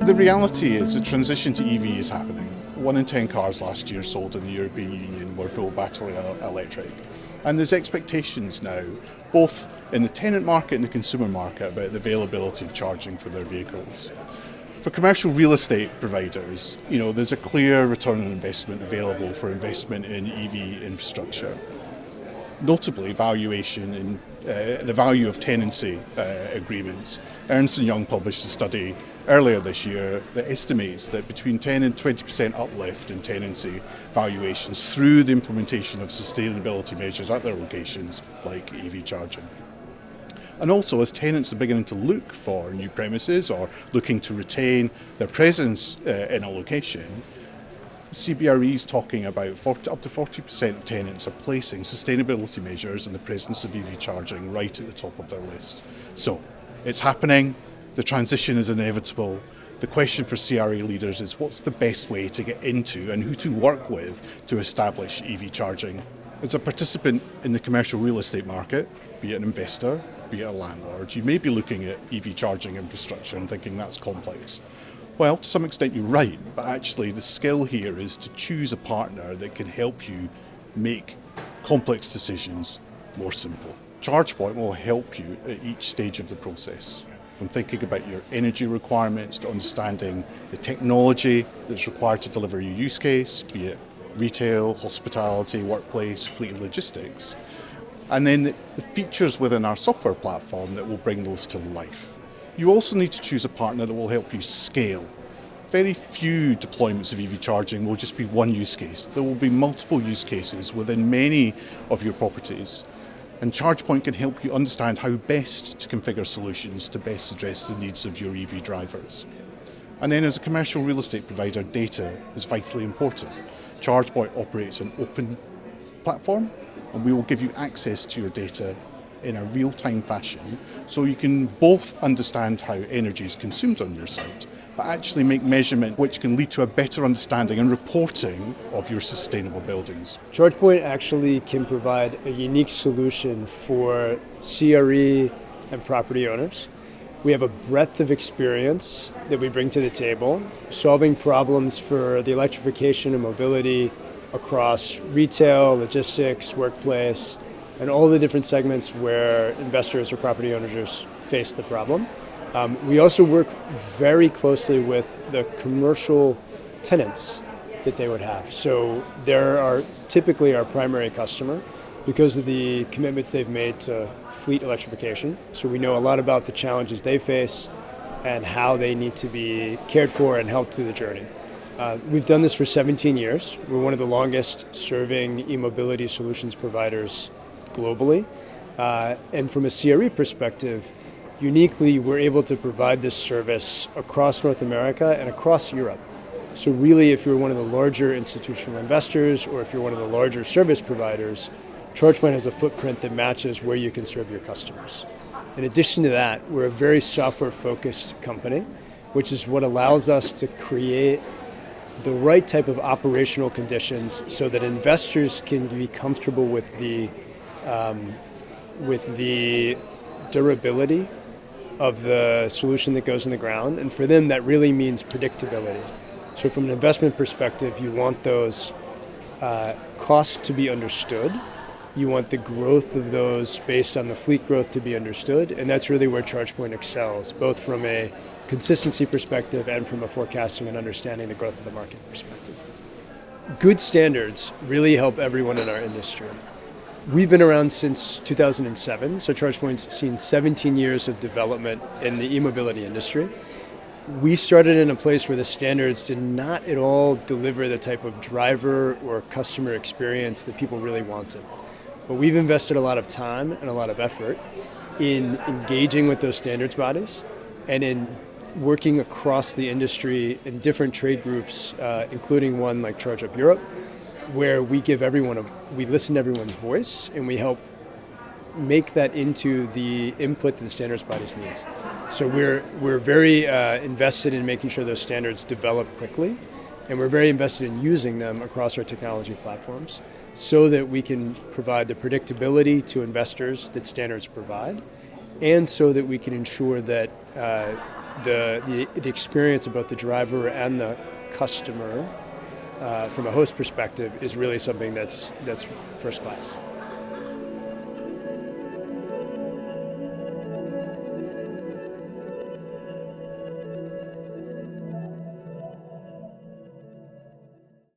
The reality is the transition to EV is happening. 1 in 10 cars last year sold in the European Union were full battery electric. And there's expectations now, both in the tenant market and the consumer market, about the availability of charging for their vehicles. For commercial real estate providers, there's a clear return on investment available for investment in EV infrastructure. Notably, valuation in the value of tenancy agreements. Ernst & Young published a study earlier this year that estimates that between 10 and 20% uplift in tenancy valuations through the implementation of sustainability measures at their locations, like EV charging. And also, as tenants are beginning to look for new premises or looking to retain their presence in a location, CBRE is talking about up to 40% of tenants are placing sustainability measures in the presence of EV charging right at the top of their list. So it's happening, the transition is inevitable. The question for CRE leaders is what's the best way to get into and who to work with to establish EV charging. As a participant in the commercial real estate market, be it an investor, be it a landlord, you may be looking at EV charging infrastructure and thinking that's complex. Well, to some extent you're right, but actually the skill here is to choose a partner that can help you make complex decisions more simple. ChargePoint will help you at each stage of the process, from thinking about your energy requirements to understanding the technology that's required to deliver your use case, be it retail, hospitality, workplace, fleet and logistics, and then the features within our software platform that will bring those to life. You also need to choose a partner that will help you scale. Very few deployments of EV charging will just be one use case. There will be multiple use cases within many of your properties. And ChargePoint can help you understand how best to configure solutions to best address the needs of your EV drivers. And then as a commercial real estate provider, data is vitally important. ChargePoint operates an open platform, and we will give you access to your data in a real-time fashion, so you can both understand how energy is consumed on your site, but actually make measurement which can lead to a better understanding and reporting of your sustainable buildings. ChargePoint actually can provide a unique solution for CRE and property owners. We have a breadth of experience that we bring to the table, solving problems for the electrification and mobility across retail, logistics, workplace, and all the different segments where investors or property owners face the problem. We also work very closely with the commercial tenants that they would have. So there are typically our primary customer because of the commitments they've made to fleet electrification. So we know a lot about the challenges they face and how they need to be cared for and helped through the journey. We've done this for 17 years. We're one of the longest serving e-mobility solutions providers globally. And from a CRE perspective, uniquely, we're able to provide this service across North America and across Europe. So really, if you're one of the larger institutional investors or if you're one of the larger service providers, ChargePoint has a footprint that matches where you can serve your customers. In addition to that, we're a very software-focused company, which is what allows us to create the right type of operational conditions so that investors can be comfortable with the durability of the solution that goes in the ground. And for them, that really means predictability. So from an investment perspective, you want those costs to be understood. You want the growth of those based on the fleet growth to be understood. And that's really where ChargePoint excels, both from a consistency perspective and from a forecasting and understanding the growth of the market perspective. Good standards really help everyone in our industry. We've been around since 2007, so ChargePoint's seen 17 years of development in the e-mobility industry. We started in a place where the standards did not at all deliver the type of driver or customer experience that people really wanted. But we've invested a lot of time and a lot of effort in engaging with those standards bodies and in working across the industry in different trade groups, including one like Charge Up Europe, where we listen to everyone's voice and we help make that into the input that the standards bodies needs. So we're very invested in making sure those standards develop quickly, and we're very invested in using them across our technology platforms so that we can provide the predictability to investors that standards provide, and so that we can ensure that the experience of both the driver and the customer from a host perspective is really something that's first class.